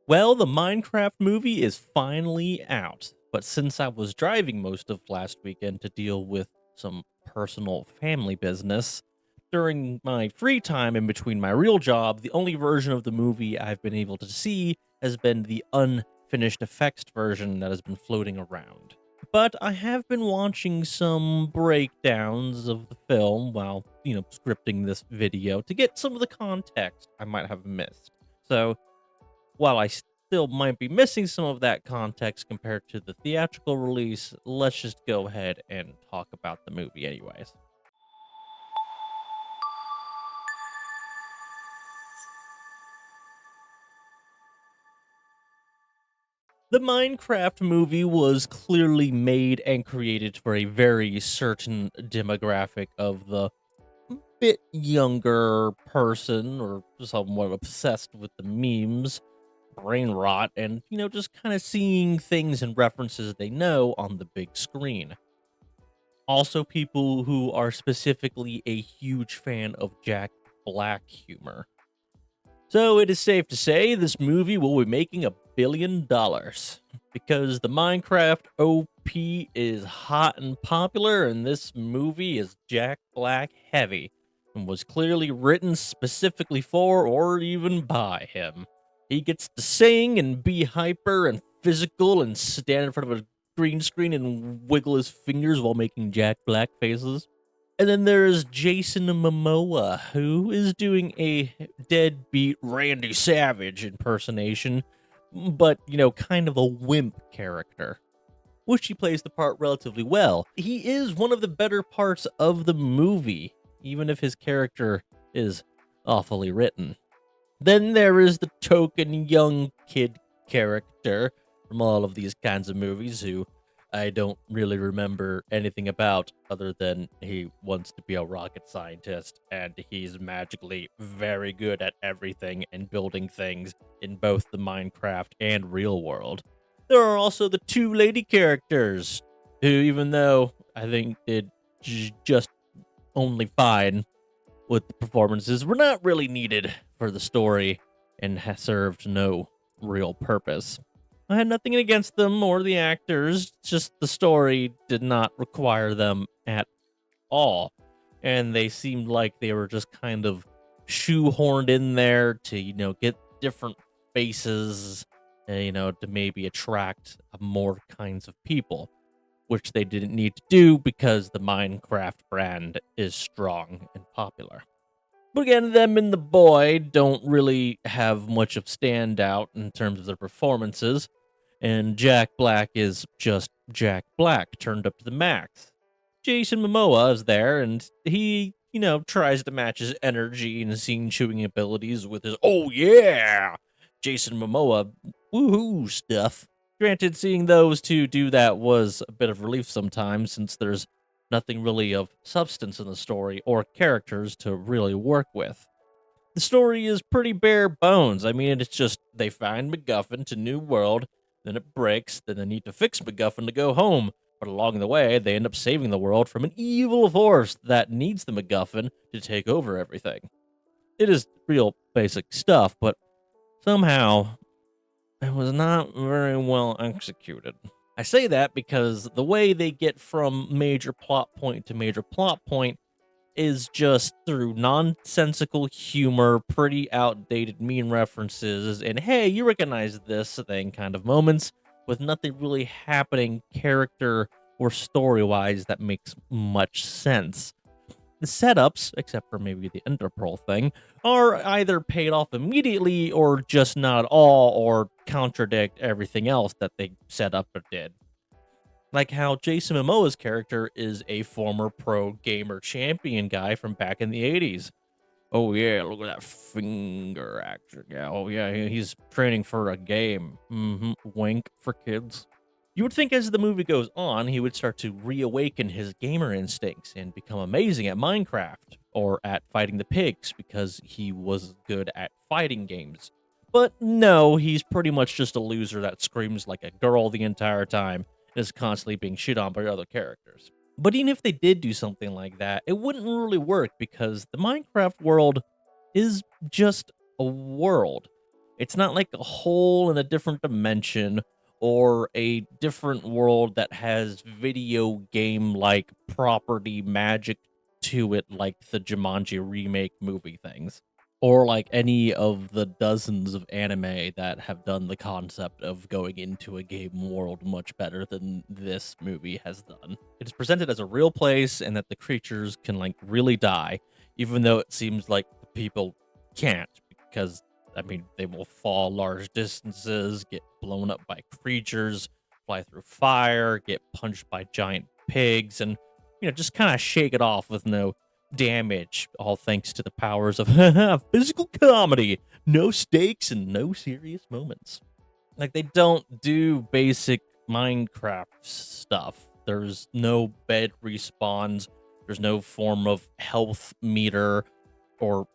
Well, the Minecraft movie is finally out, but since I was driving most of last weekend to deal with some personal family business, during my free time in between my real job, the only version of the movie I've been able to see has been the unfinished effects version that has been floating around. But I have been watching some breakdowns of the film while, scripting this video to get some of the context I might have missed. So, while I still might be missing some of that context compared to the theatrical release, let's just go ahead and talk about the movie, anyways. The Minecraft movie was clearly made and created for a very certain demographic of the bit younger person or somewhat obsessed with the memes, brain rot, and, just kind of seeing things and references they know on the big screen. Also, people who are specifically a huge fan of Jack Black humor. So it is safe to say this movie will be making $1 billion because the Minecraft OP is hot and popular, and this movie is Jack Black heavy and was clearly written specifically for or even by him. He gets to sing and be hyper and physical and stand in front of a green screen and wiggle his fingers while making Jack Black faces. And then there's Jason Momoa, who is doing a deadbeat Randy Savage impersonation, but, kind of a wimp character, which he plays the part relatively well. He is one of the better parts of the movie, even if his character is awfully written. Then there is the token young kid character from all of these kinds of movies who I don't really remember anything about other than he wants to be a rocket scientist and he's magically very good at everything and building things in both the Minecraft and real world. There are also the two lady characters who, even though I think did just only fine with the performances, were not really needed for the story and served no real purpose. I had nothing against them or the actors, just the story did not require them at all. And they seemed like they were just kind of shoehorned in there to, get different faces, to maybe attract more kinds of people, which they didn't need to do because the Minecraft brand is strong and popular. But again, them and the boy don't really have much of standout in terms of their performances, and Jack Black is just Jack Black turned up to the max. Jason Momoa is there, and he, tries to match his energy and scene chewing abilities with his "oh yeah" Jason Momoa woohoo stuff. Granted, seeing those two do that was a bit of relief sometimes, since there's nothing really of substance in the story or characters to really work with. The story is pretty bare bones. I mean, it's just they find MacGuffin to New World, then it breaks, then they need to fix MacGuffin to go home. But along the way, they end up saving the world from an evil force that needs the MacGuffin to take over everything. It is real basic stuff, but somehow it was not very well executed. I say that because the way they get from major plot point to major plot point is just through nonsensical humor, pretty outdated meme references, and hey, you recognize this thing kind of moments, with nothing really happening character or story wise that makes much sense. The setups, except for maybe the Ender Pearl thing, are either paid off immediately or just not at all, or contradict everything else that they set up or did. Like how Jason Momoa's character is a former pro gamer champion guy from back in the 80s. Oh yeah, look at that finger action. Yeah, oh yeah, he's training for a game. Wink for kids. You would think as the movie goes on, he would start to reawaken his gamer instincts and become amazing at Minecraft or at fighting the pigs because he was good at fighting games. But no, he's pretty much just a loser that screams like a girl the entire time and is constantly being shit on by other characters. But even if they did do something like that, it wouldn't really work because the Minecraft world is just a world. It's not like a hole in a different dimension or a different world that has video game like property magic to it, like the Jumanji remake movie things, or like any of the dozens of anime that have done the concept of going into a game world much better than this movie has done. It is presented as a real place and that the creatures can like really die, even though it seems like the people can't, because I mean, they will fall large distances, get blown up by creatures, fly through fire, get punched by giant pigs, and just kind of shake it off with no damage, all thanks to the powers of physical comedy. No stakes and no serious moments. Like, they don't do basic Minecraft stuff. There's no bed respawns. There's no form of health meter or,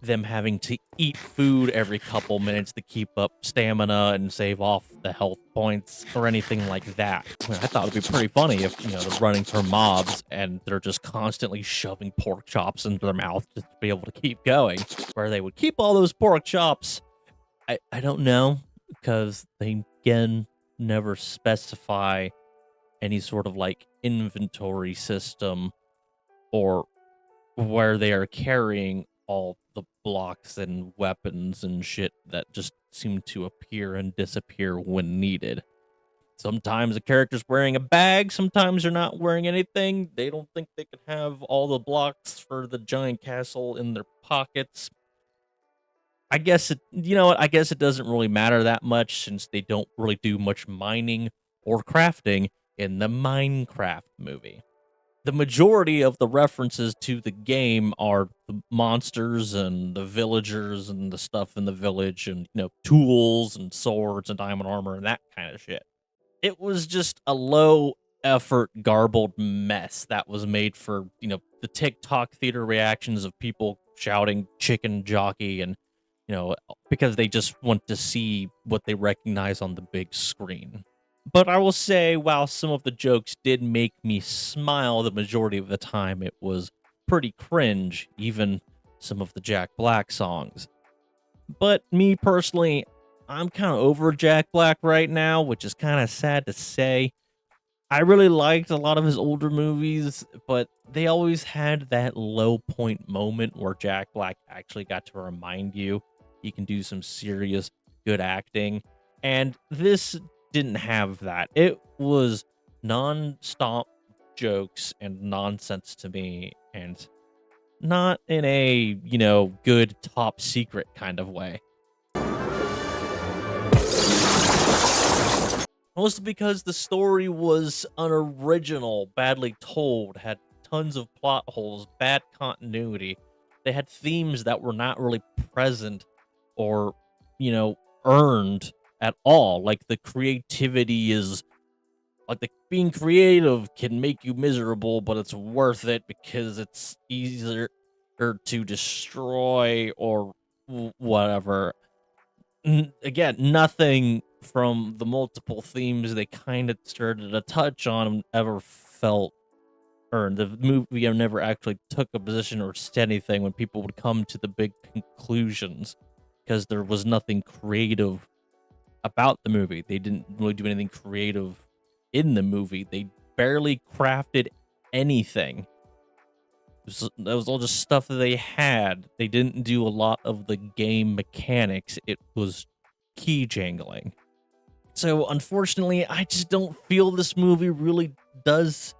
them having to eat food every couple minutes to keep up stamina and save off the health points or anything like that. I thought it'd be pretty funny if, they're running from mobs and they're just constantly shoving pork chops into their mouth just to be able to keep going. Where they would keep all those pork chops, I don't know, because they, again, never specify any sort of like inventory system or where they are carrying all the blocks and weapons and shit that just seem to appear and disappear when needed. Sometimes the character's wearing a bag, sometimes they're not wearing anything. They don't think they can have all the blocks for the giant castle in their pockets. I guess I guess it doesn't really matter that much since they don't really do much mining or crafting in the Minecraft movie. The majority of the references to the game are the monsters and the villagers and the stuff in the village and, tools and swords and diamond armor and that kind of shit. It was just a low effort, garbled mess that was made for, the TikTok theater reactions of people shouting chicken jockey and, because they just want to see what they recognize on the big screen. But I will say, while some of the jokes did make me smile the majority of the time, it was pretty cringe, even some of the Jack Black songs. But me personally, I'm kind of over Jack Black right now, which is kind of sad to say. I really liked a lot of his older movies, but they always had that low point moment where Jack Black actually got to remind you he can do some serious good acting. And this didn't have that. It was non-stop jokes and nonsense to me, and not in a, good top secret kind of way. Mostly because the story was unoriginal, badly told, had tons of plot holes, bad continuity. They had themes that were not really present or, earned at all. Like, the creativity is like, the being creative can make you miserable, but it's worth it because it's easier to destroy or whatever. Again, nothing from the multiple themes they kind of started to touch on ever felt earned. The movie never actually took a position or said anything when people would come to the big conclusions because there was nothing creative about the movie. They didn't really do anything creative in the movie. They barely crafted anything. That was all just stuff that they had. They didn't do a lot of the game mechanics. It was key jangling. So, unfortunately, I just don't feel this movie really does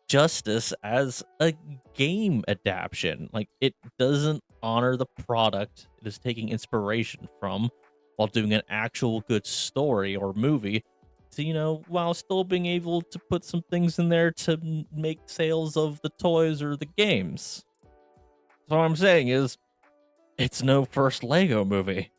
justice as a game adaptation. Like, it doesn't honor the product it is taking inspiration from while doing an actual good story or movie to, while still being able to put some things in there to make sales of the toys or the games. So what I'm saying is, it's no first Lego movie.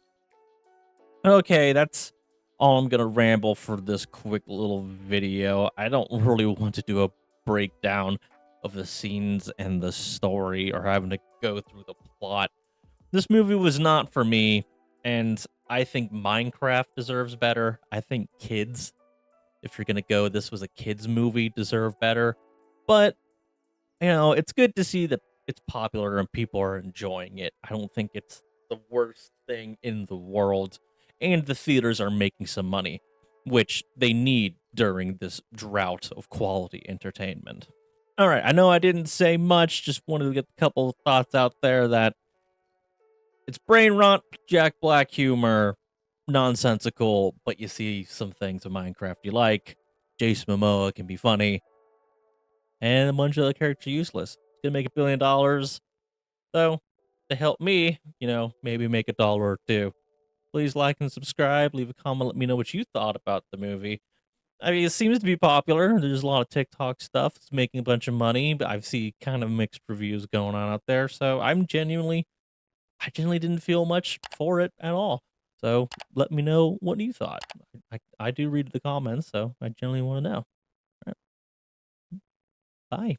Okay, that's all I'm gonna ramble for this quick little video. I don't really want to do a breakdown of the scenes and the story or having to go through the plot. This movie was not for me, and I think Minecraft deserves better. I think kids, if you're gonna go, this was a kids movie, deserve better. But it's good to see that it's popular and people are enjoying it. I don't think it's the worst thing in the world, and the theaters are making some money, which they need during this drought of quality entertainment. All right, I know I didn't say much, just wanted to get a couple of thoughts out there that it's brain rot, Jack Black humor, nonsensical, but you see some things in Minecraft you like. Jason Momoa can be funny, and a bunch of other characters useless. It's gonna make $1 billion. So, to help me, maybe make $1 or two, please like and subscribe. Leave a comment. Let me know what you thought about the movie. I mean, it seems to be popular. There's a lot of TikTok stuff. It's making a bunch of money, but I've seen kind of mixed reviews going on out there. So I genuinely didn't feel much for it at all. So let me know what you thought. I do read the comments, so I genuinely want to know. All right, bye.